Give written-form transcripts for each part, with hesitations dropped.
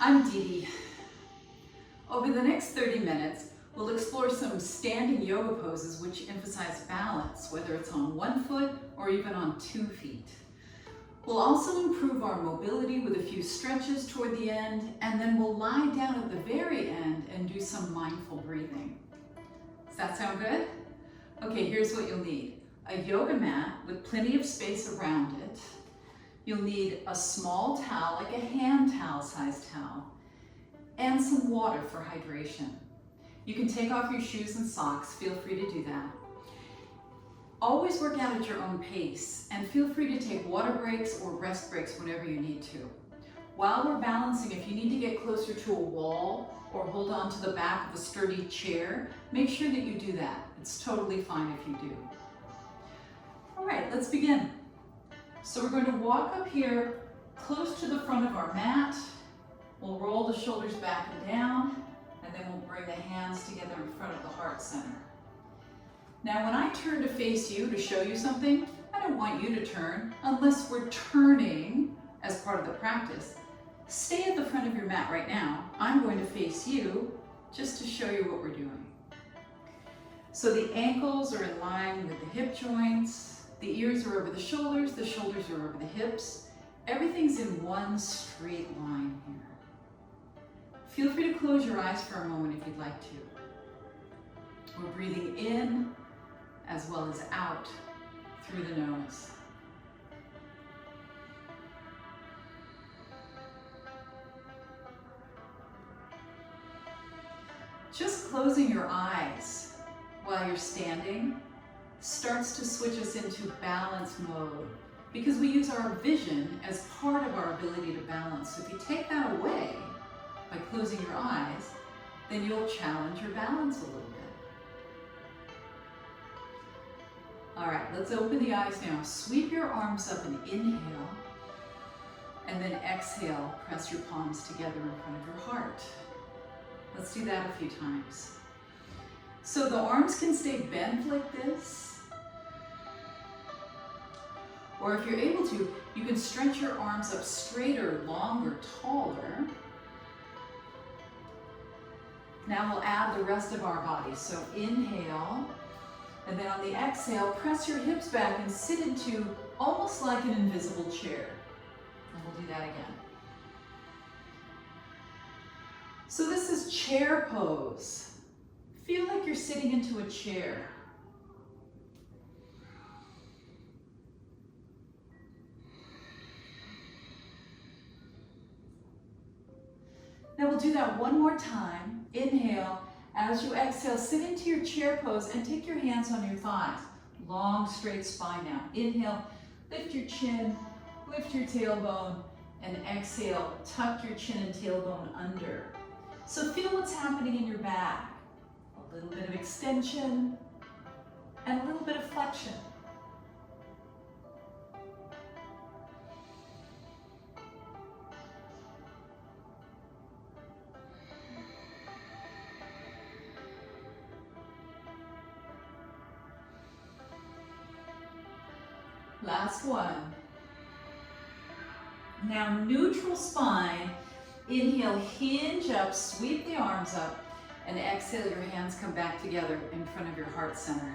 I'm Dee Dee. Over the next 30 minutes, we'll explore some standing yoga poses which emphasize balance, whether it's on one foot or even on 2 feet. We'll also improve our mobility with a few stretches toward the end, and then we'll lie down at the very end and do some mindful breathing. Does that sound good? Okay, here's what you'll need. A yoga mat with plenty of space around it. You'll need a small towel, like a hand towel sized towel, and some water for hydration. You can take off your shoes and socks, feel free to do that. Always work out at your own pace, and feel free to take water breaks or rest breaks whenever you need to. While we're balancing, if you need to get closer to a wall or hold on to the back of a sturdy chair, make sure that you do that. It's totally fine if you do. All right, let's begin. So we're going to walk up here close to the front of our mat. We'll roll the shoulders back and down, and then we'll bring the hands together in front of the heart center. Now when I turn to face you to show you something, I don't want you to turn unless we're turning as part of the practice. Stay at the front of your mat right now. I'm going to face you just to show you what we're doing. So the ankles are in line with the hip joints. The ears are over the shoulders are over the hips. Everything's in one straight line here. Feel free to close your eyes for a moment if you'd like to. We're breathing in as well as out through the nose. Just closing your eyes while you're standing starts to switch us into balance mode because we use our vision as part of our ability to balance. So if you take that away by closing your eyes, then you'll challenge your balance a little bit. All right, let's open the eyes now. Sweep your arms up and inhale, and then exhale, press your palms together in front of your heart. Let's do that a few times. So the arms can stay bent like this, or if you're able to, you can stretch your arms up straighter, longer, taller. Now we'll add the rest of our body. So inhale, and then on the exhale, press your hips back and sit into almost like an invisible chair. And we'll do that again. So this is chair pose. Feel like you're sitting into a chair. Now we'll do that one more time. Inhale. As you exhale, sit into your chair pose and take your hands on your thighs. Long, straight spine now. Inhale, lift your chin, lift your tailbone, and exhale, tuck your chin and tailbone under. So feel what's happening in your back. A little bit of extension and a little bit of flexion. Last one. Now neutral spine. Inhale, hinge up, sweep the arms up, and exhale, your hands come back together in front of your heart center.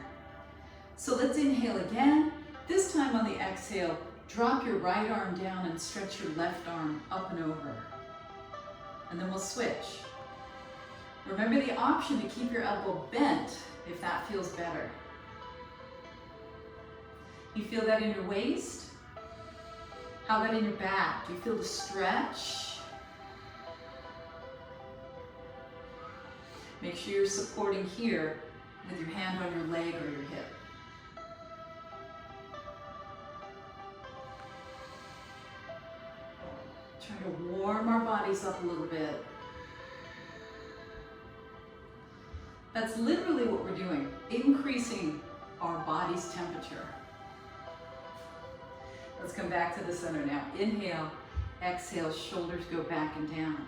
So let's inhale again. This time on the exhale, drop your right arm down and stretch your left arm up and over. And then we'll switch. Remember the option to keep your elbow bent if that feels better. You feel that in your waist? How about in your back? Do you feel the stretch? Make sure you're supporting here with your hand on your leg or your hip. Trying to warm our bodies up a little bit. That's literally what we're doing, increasing our body's temperature. Let's come back to the center now. Inhale, exhale, shoulders go back and down.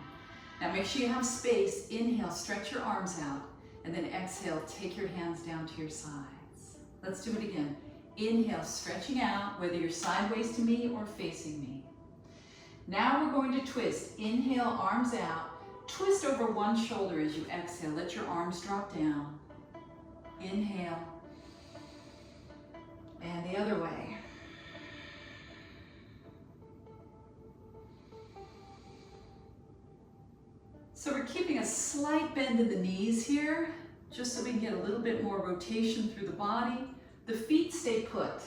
Now make sure you have space. Inhale, stretch your arms out, and then exhale, take your hands down to your sides. Let's do it again. Inhale, stretching out, whether you're sideways to me or facing me. Now we're going to twist. Inhale, arms out. Twist over one shoulder as you exhale. Let your arms drop down. Inhale. And the other way. So we're keeping a slight bend in the knees here, just so we can get a little bit more rotation through the body. The feet stay put.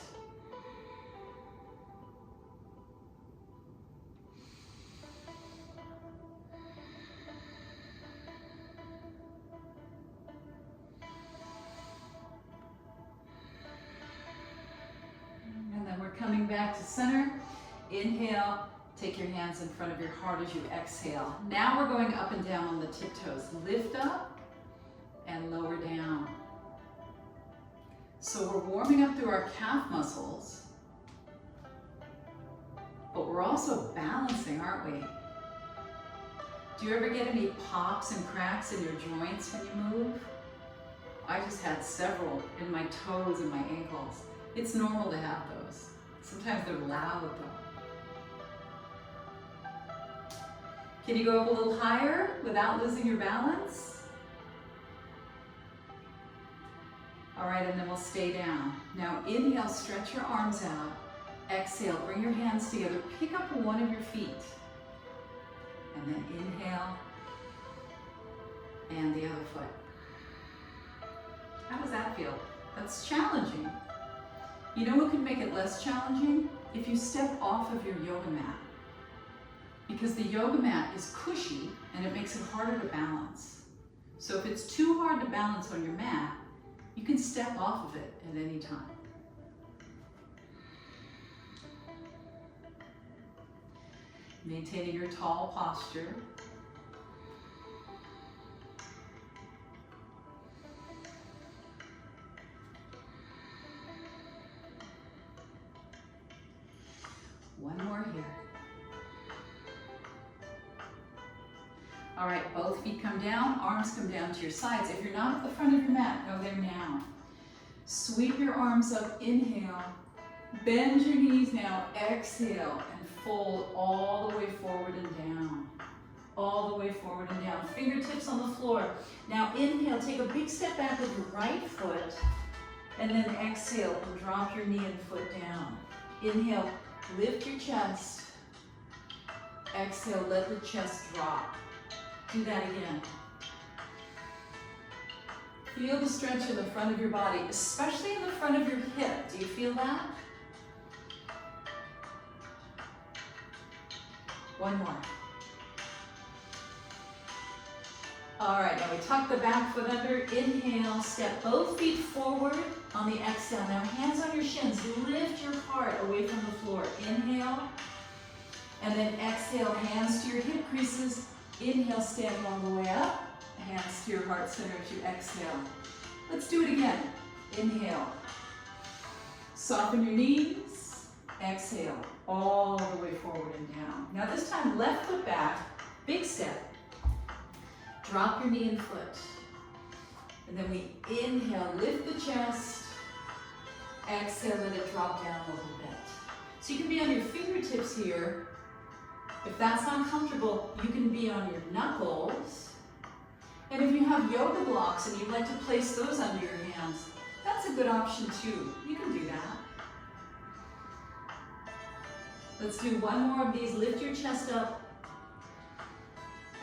And then we're coming back to center. Inhale. Take your hands in front of your heart as you exhale. Now we're going up and down on the tiptoes. Lift up and lower down. So we're warming up through our calf muscles, but we're also balancing, aren't we? Do you ever get any pops and cracks in your joints when you move? I just had several in my toes and my ankles. It's normal to have those. Sometimes they're loud though. Can you go up a little higher without losing your balance? All right, and then we'll stay down. Now inhale, stretch your arms out. Exhale, bring your hands together. Pick up one of your feet. And then inhale, and the other foot. How does that feel? That's challenging. You know what could make it less challenging? If you step off of your yoga mat. Because the yoga mat is cushy and it makes it harder to balance. So if it's too hard to balance on your mat, you can step off of it at any time. Maintaining your tall posture. One more here. All right, both feet come down, arms come down to your sides. If you're not at the front of your mat, go there now. Sweep your arms up, inhale. Bend your knees now, exhale, and fold all the way forward and down. All the way forward and down. Fingertips on the floor. Now inhale, take a big step back with your right foot, and then exhale and drop your knee and foot down. Inhale, lift your chest. Exhale, let the chest drop. Do that again. Feel the stretch in the front of your body, especially in the front of your hip. Do you feel that? One more. All right, now we tuck the back foot under. Inhale, step both feet forward on the exhale. Now hands on your shins. Lift your heart away from the floor. Inhale, and then exhale, hands to your hip creases. Inhale, stand all the way up. Hands to your heart center as you exhale. Let's do it again. Inhale. Soften your knees. Exhale. All the way forward and down. Now this time, left foot back. Big step. Drop your knee and foot. And then we inhale, lift the chest. Exhale, let it drop down a little bit. So you can be on your fingertips here. If that's not comfortable, you can be on your knuckles. And if you have yoga blocks and you'd like to place those under your hands, that's a good option too. You can do that. Let's do one more of these. Lift your chest up.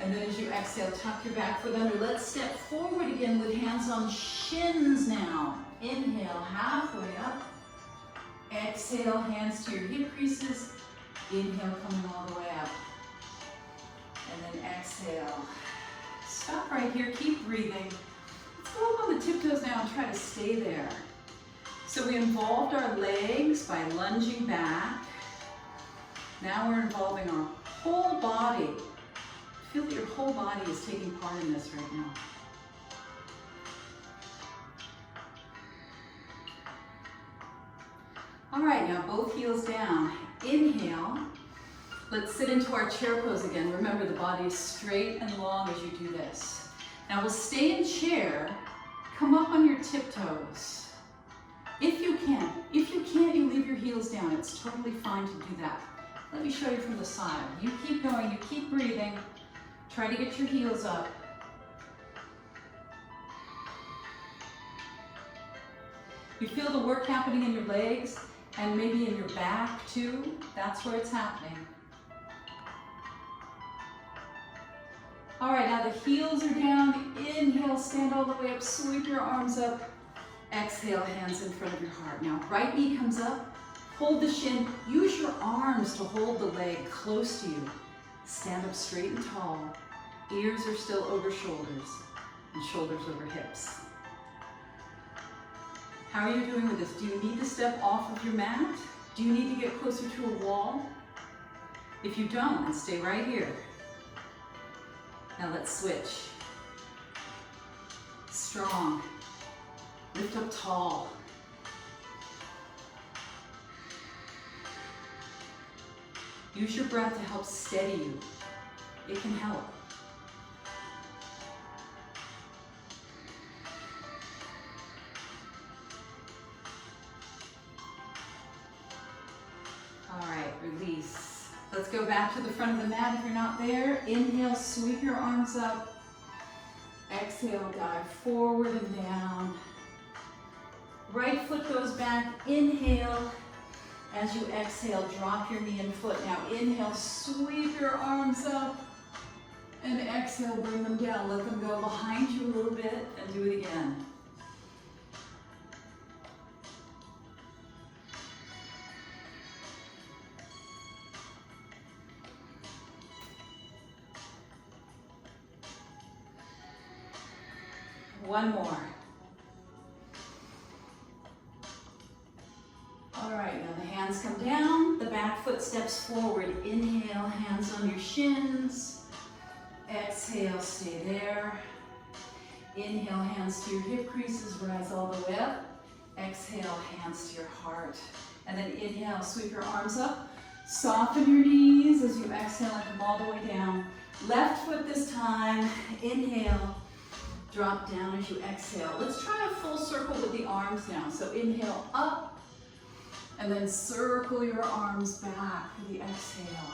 And then as you exhale, tuck your back foot under. Let's step forward again with hands on shins now. Inhale, halfway up. Exhale, hands to your hip creases. Inhale, coming all the way up. And then exhale. Stop right here, keep breathing. Let's go up on the tiptoes now and try to stay there. So we involved our legs by lunging back. Now we're involving our whole body. Feel that your whole body is taking part in this right now. All right, now both heels down. Inhale. Let's sit into our chair pose again. Remember, the body is straight and long as you do this. Now we'll stay in chair. Come up on your tiptoes. If you can. If you can't, you leave your heels down. It's totally fine to do that. Let me show you from the side. You keep going, you keep breathing. Try to get your heels up. You feel the work happening in your legs and maybe in your back too. That's where it's happening. All right, now the heels are down. Inhale, stand all the way up, sweep your arms up. Exhale, hands in front of your heart. Now, right knee comes up, hold the shin. Use your arms to hold the leg close to you. Stand up straight and tall. Ears are still over shoulders and shoulders over hips. How are you doing with this? Do you need to step off of your mat? Do you need to get closer to a wall? If you don't, then stay right here. Now let's switch. Strong. Lift up tall. Use your breath to help steady you. It can help. All right, release. Let's go back to the front of the mat if you're not there. Inhale, sweep your arms up. Exhale, dive forward and down. Right foot goes back. Inhale. As you exhale, drop your knee and foot. Now inhale, sweep your arms up. And exhale, bring them down. Let them go behind you a little bit and do it again. One more. All right, now the hands come down, the back foot steps forward. Inhale, hands on your shins. Exhale, stay there. Inhale, hands to your hip creases, rise all the way up. Exhale, hands to your heart. And then inhale, sweep your arms up. Soften your knees as you exhale and come all the way down. Left foot this time. Inhale. Drop down as you exhale. Let's try a full circle with the arms now. So inhale up, and then circle your arms back for the exhale.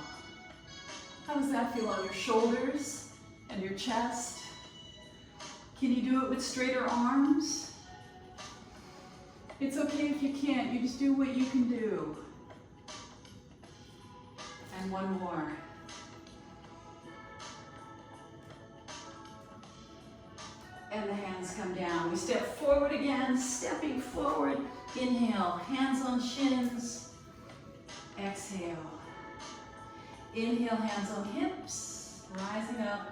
How does that feel on your shoulders and your chest? Can you do it with straighter arms? It's okay if you can't. You just do what you can do. And one more. And the hands come down. We step forward again, stepping forward. Inhale, hands on shins. Exhale. Inhale, hands on hips, rising up.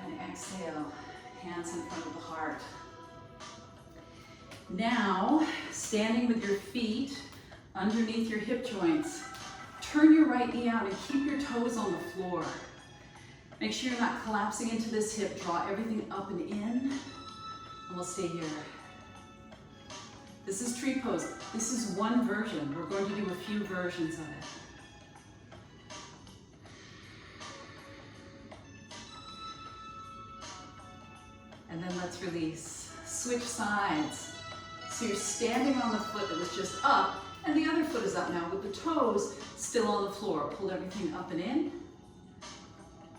And exhale, hands in front of the heart. Now, standing with your feet underneath your hip joints, turn your right knee out and keep your toes on the floor. Make sure you're not collapsing into this hip. Draw everything up and in, and we'll stay here. This is tree pose. This is one version. We're going to do a few versions of it. And then let's release. Switch sides. So you're standing on the foot that was just up, and the other foot is up now with the toes still on the floor. Pull everything up and in.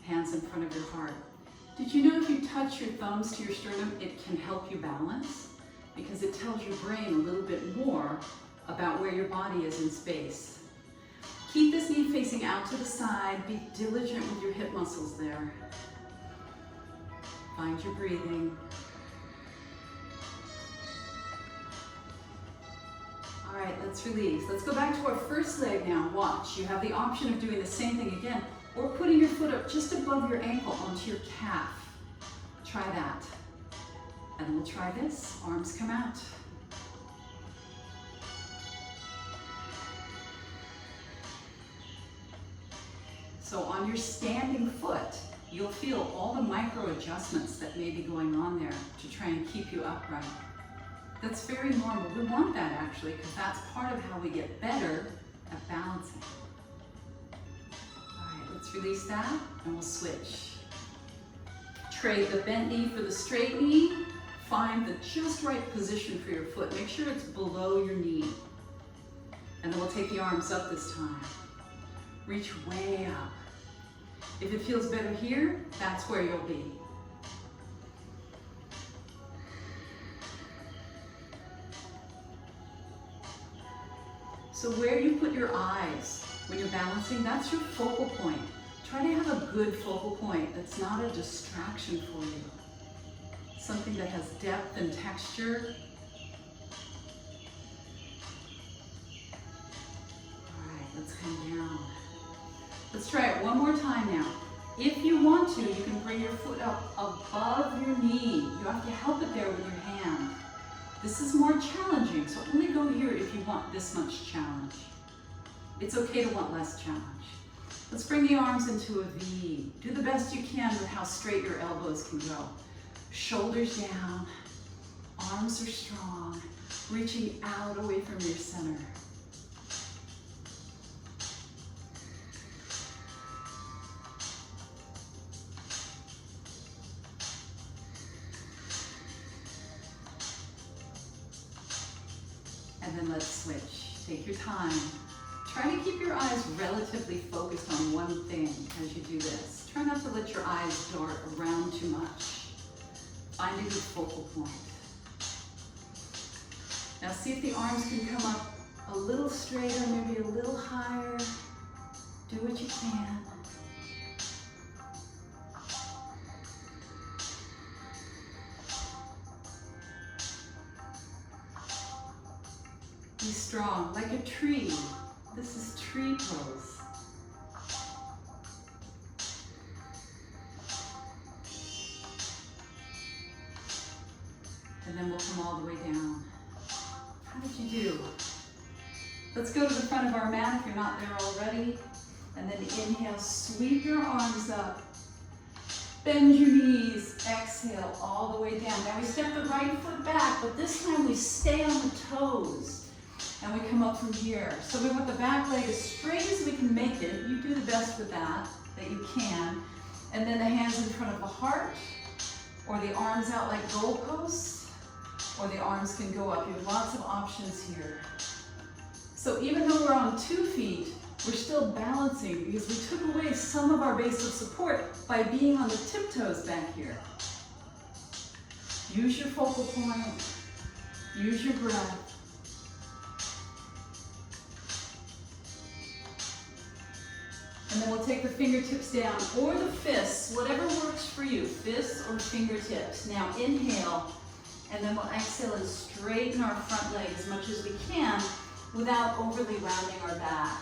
Hands in front of your heart. Did you know if you touch your thumbs to your sternum, it can help you balance? Because it tells your brain a little bit more about where your body is in space. Keep this knee facing out to the side. Be diligent with your hip muscles there. Find your breathing. All right, let's release. Let's go back to our first leg now. Watch. You have the option of doing the same thing again, or putting your foot up just above your ankle onto your calf. Try that. And we'll try this. Arms come out. So on your standing foot, you'll feel all the micro adjustments that may be going on there to try and keep you upright. That's very normal. We want that actually, because that's part of how we get better at balancing. Let's release that and we'll switch. Trade the bent knee for the straight knee. Find the just right position for your foot. Make sure it's below your knee. And then we'll we'll take the arms up this time. Reach way up. If it feels better here, that's where you'll be. So where you put your eyes when you're balancing, that's your focal point. Try to have a good focal point that's not a distraction for you. Something that has depth and texture. All right, let's come down. Let's try it one more time now. If you want to, you can bring your foot up above your knee. You have to help it there with your hand. This is more challenging, so only go here if you want this much challenge. It's okay to want less challenge. Let's bring the arms into a V. Do the best you can with how straight your elbows can go. Shoulders down, arms are strong, reaching out away from your center. And then let's switch. Take your time. Try to keep your eyes relatively focused on one thing as you do this. Try not to let your eyes dart around too much. Find a good focal point. Now see if the arms can come up a little straighter, maybe a little higher. Do what you can. Be strong, like a tree. This is tree pose. And then we'll come all the way down. How did you do? Let's go to the front of our mat if you're not there already. And then inhale, sweep your arms up. Bend your knees, exhale all the way down. Now we step the right foot back, but this time we stay on the toes. And we come up from here. So we want the back leg as straight as we can make it. You do the best with that you can. And then the hands in front of the heart, or the arms out like goalposts, or the arms can go up. You have lots of options here. So even though we're on 2 feet, we're still balancing because we took away some of our base of support by being on the tiptoes back here. Use your focal point, use your breath. And then we'll take the fingertips down, or the fists, whatever works for you, fists or fingertips. Now inhale, and then we'll exhale and straighten our front leg as much as we can without overly rounding our back.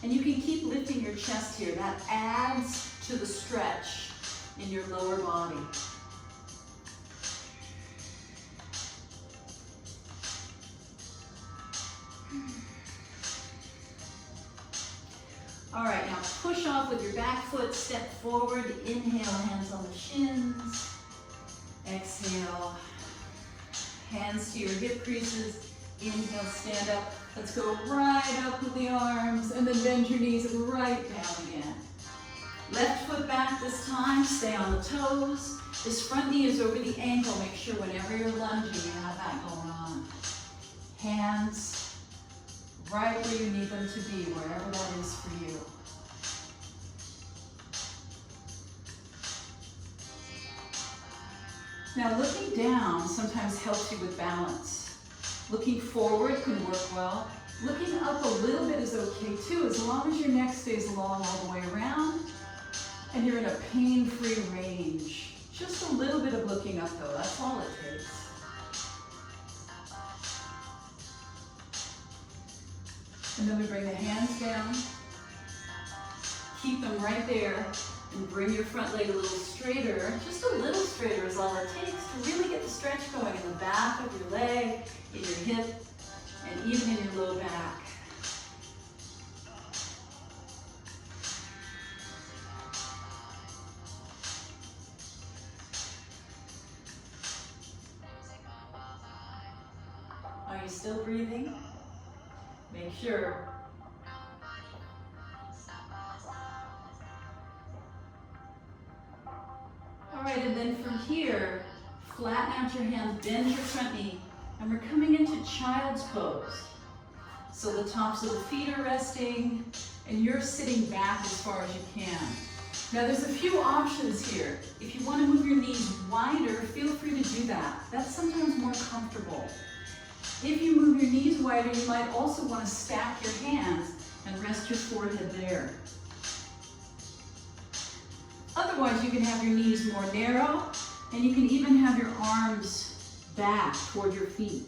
And you can keep lifting your chest here. That adds to the stretch in your lower body. All right, now push off with your back foot, step forward, inhale, hands on the shins. Exhale, hands to your hip creases. Inhale, stand up. Let's go right up with the arms, and then bend your knees right down again. Left foot back this time, stay on the toes. This front knee is over the ankle. Make sure whenever you're lunging, you have that going on. Hands right where you need them to be, wherever that is for you. Now looking down sometimes helps you with balance. Looking forward can work well. Looking up a little bit is okay too, as long as your neck stays long all the way around and you're in a pain-free range. Just a little bit of looking up though, that's all it takes. And then we bring the hands down, keep them right there, and bring your front leg a little straighter. Just a little straighter is all it takes to really get the stretch going in the back of your leg, in your hip, and even in your low back. Are you still breathing? Make sure. All right, and then from here, flatten out your hands, bend your front knee, and we're coming into child's pose. So the tops of the feet are resting, and you're sitting back as far as you can. Now there's a few options here. If you want to move your knees wider, feel free to do that. That's sometimes more comfortable. If you move your knees wider, you might also want to stack your hands and rest your forehead there. Otherwise, you can have your knees more narrow, and you can even have your arms back toward your feet.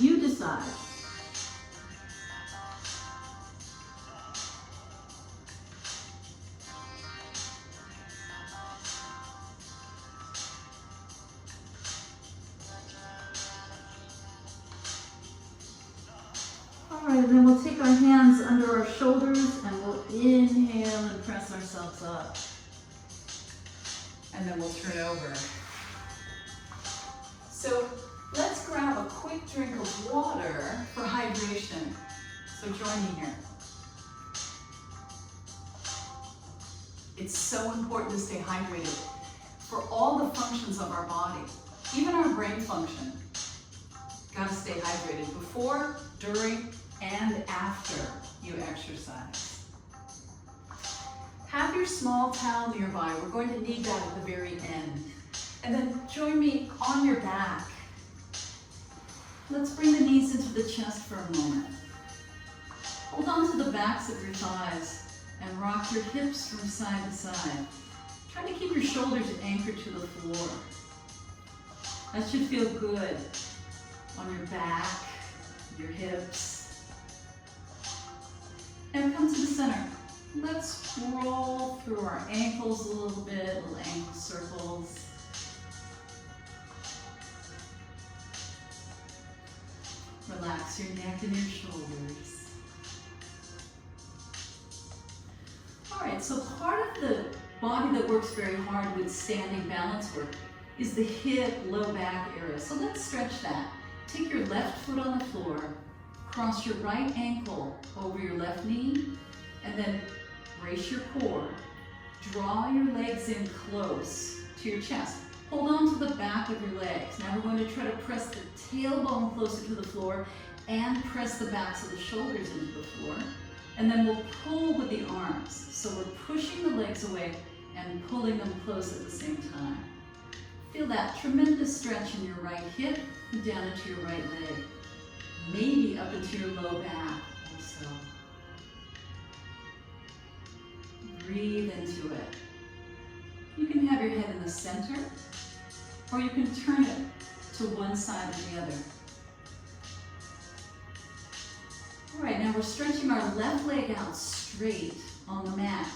You decide. All right, then we'll take our hands under our shoulders and we'll inhale and press ourselves up. And then we'll turn over. So let's grab a quick drink of water for hydration. So join me here. It's so important to stay hydrated for all the functions of our body, even our brain function. Gotta stay hydrated before, during, and after you exercise. Have your small towel nearby. We're going to need that at the very end. And then join me on your back. Let's bring the knees into the chest for a moment. Hold on to the backs of your thighs and rock your hips from side to side. Try to keep your shoulders anchored to the floor. That should feel good on your back, your hips. Now come to the center. Let's roll through our ankles a little bit, little ankle circles. Relax your neck and your shoulders. All right, so part of the body that works very hard with standing balance work is the hip, low back area. So let's stretch that. Take your left foot on the floor, cross your right ankle over your left knee, and then brace your core. Draw your legs in close to your chest. Hold on to the back of your legs. Now we're going to try to press the tailbone closer to the floor and press the backs of the shoulders into the floor. And then we'll pull with the arms. So we're pushing the legs away and pulling them close at the same time. Feel that tremendous stretch in your right hip and down into your right leg. Maybe up into your low back also. Breathe into it. You can have your head in the center, or you can turn it to one side or the other. All right, now we're stretching our left leg out straight on the mat.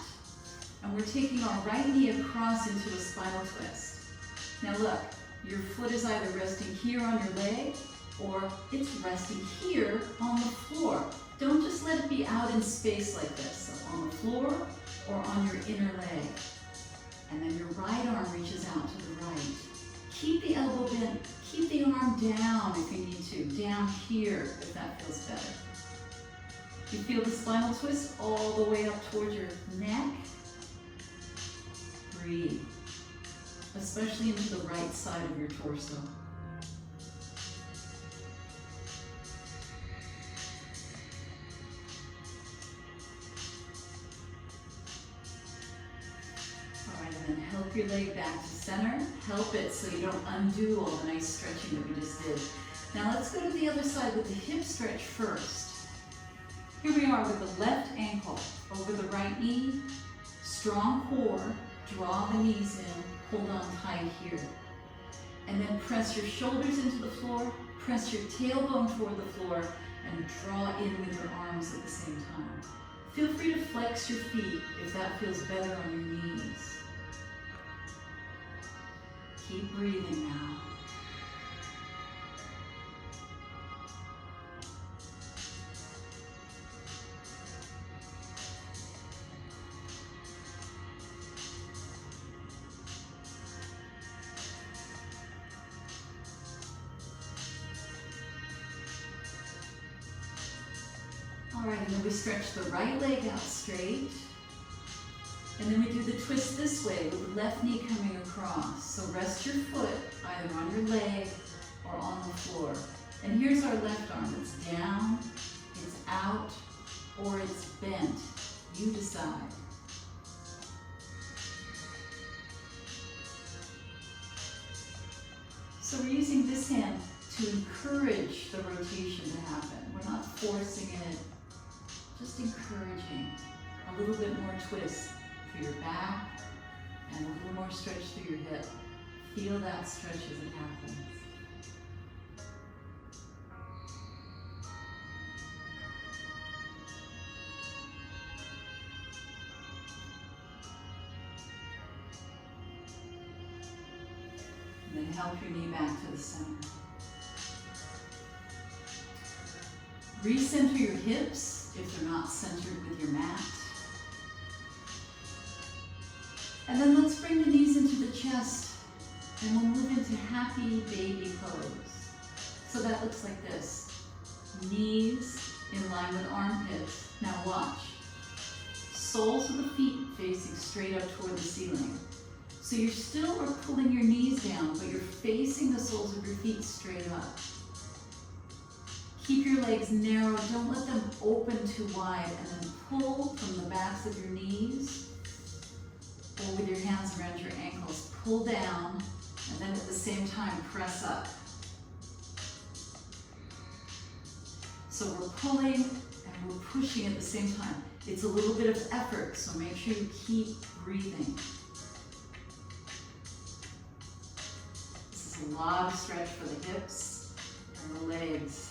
And we're taking our right knee across into a spinal twist. Now look, your foot is either resting here on your leg, or it's resting here on the floor. Don't just let it be out in space like this. So on the floor or on your inner leg. And then your right arm reaches out to the right. Keep the elbow bent, keep the arm down if you need to, down here if that feels better. You feel the spinal twist all the way up towards your neck. Breathe, especially into the right side of your torso. And then help your leg back to center. Help it so you don't undo all the nice stretching that we just did. Now let's go to the other side with the hip stretch first. Here we are with the left ankle over the right knee. Strong core. Draw the knees in. Hold on tight here. And then press your shoulders into the floor. Press your tailbone toward the floor. And draw in with your arms at the same time. Feel free to flex your feet if that feels better on your knees. Keep breathing now. All right, and then we stretch the right leg out straight. And then we do the twist this way with the left knee coming across. So rest your foot either on your leg or on the floor. And here's our left arm. It's down, it's bent. You decide. So we're using this hand to encourage the rotation to happen. We're not forcing it, just encouraging. A little bit more twist through your back and a little more stretch through your hip. Feel that stretch as it happens. And then help your knee back to the center. Recenter your hips if they're not centered with your mat. And then let's bring the knees into the chest and we'll move into happy baby pose. So that looks like this. Knees in line with armpits. Now watch. Soles of the feet facing straight up toward the ceiling. So you still are pulling your knees down, but you're facing the soles of your feet straight up. Keep your legs narrow, don't let them open too wide, and then pull from the backs of your knees, or with your hands around your ankles, pull down, and then at the same time, press up. So we're pulling and we're pushing at the same time. It's a little bit of effort, so make sure you keep breathing. This is a lot of stretch for the hips and the legs.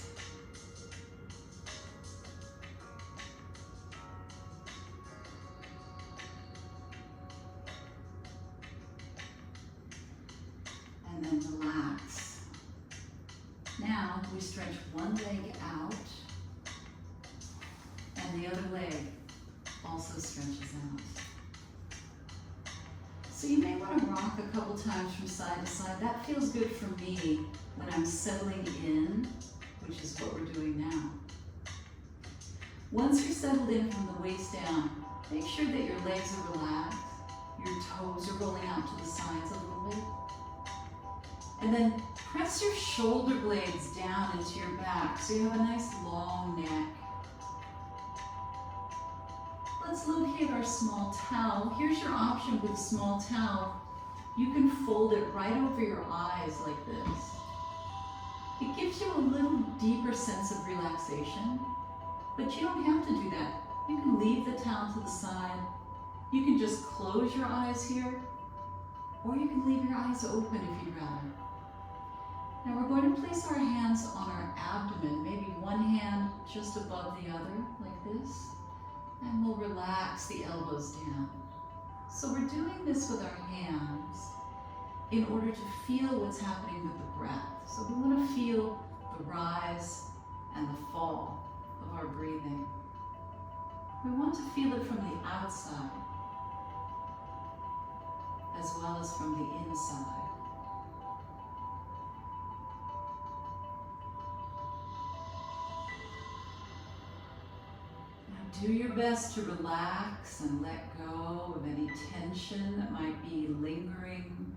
And then relax. Now we stretch one leg out and the other leg also stretches out. So you may want to rock a couple times from side to side. That feels good for me when I'm settling in, which is what we're doing now. Once you're settled in from the waist down, make sure that your legs are relaxed, your toes are rolling out to the sides a little bit. And then press your shoulder blades down into your back so you have a nice long neck. Let's locate our small towel. Here's your option with a small towel. You can fold it right over your eyes like this. It gives you a little deeper sense of relaxation, but you don't have to do that. You can leave the towel to the side. You can just close your eyes here, or you can leave your eyes open if you'd rather. Now we're going to place our hands on our abdomen, maybe one hand just above the other, like this, and we'll relax the elbows down. So we're doing this with our hands in order to feel what's happening with the breath. So we want to feel the rise and the fall of our breathing. We want to feel it from the outside as well as from the inside. Do your best to relax and let go of any tension that might be lingering.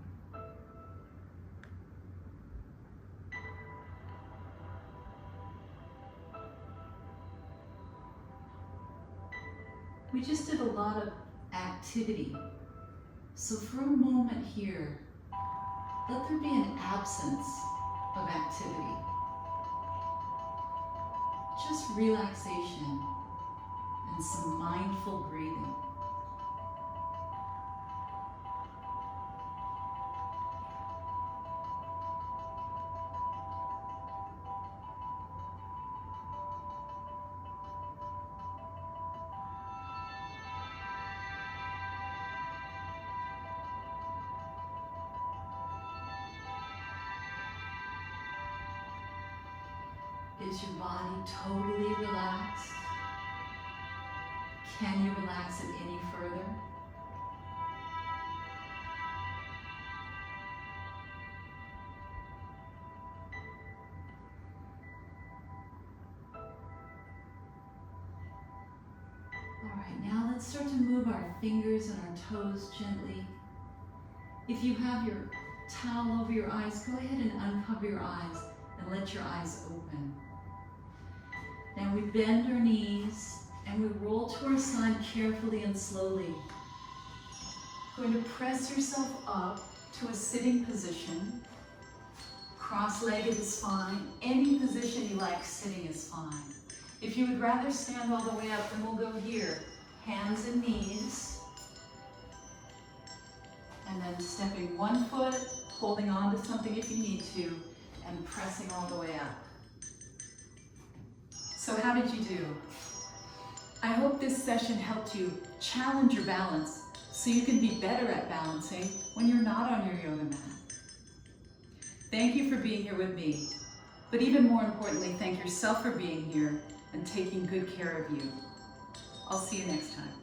We just did a lot of activity. So for a moment here, let there be an absence of activity. Just relaxation and some mindful breathing. Is your body totally relaxed? Can you relax it any further? All right, now let's start to move our fingers and our toes gently. If you have your towel over your eyes, go ahead and uncover your eyes and let your eyes open. Now we bend our knees And we roll to our side carefully and slowly. Going to press yourself up to a sitting position. Cross-legged is fine. Any position you like sitting is fine. If you would rather stand all the way up, then we'll go here. Hands and knees. And then stepping one foot, holding on to something if you need to, and pressing all the way up. So how did you do? I hope this session helped you challenge your balance so you can be better at balancing when you're not on your yoga mat. Thank you for being here with me, but even more importantly, thank yourself for being here and taking good care of you. I'll see you next time.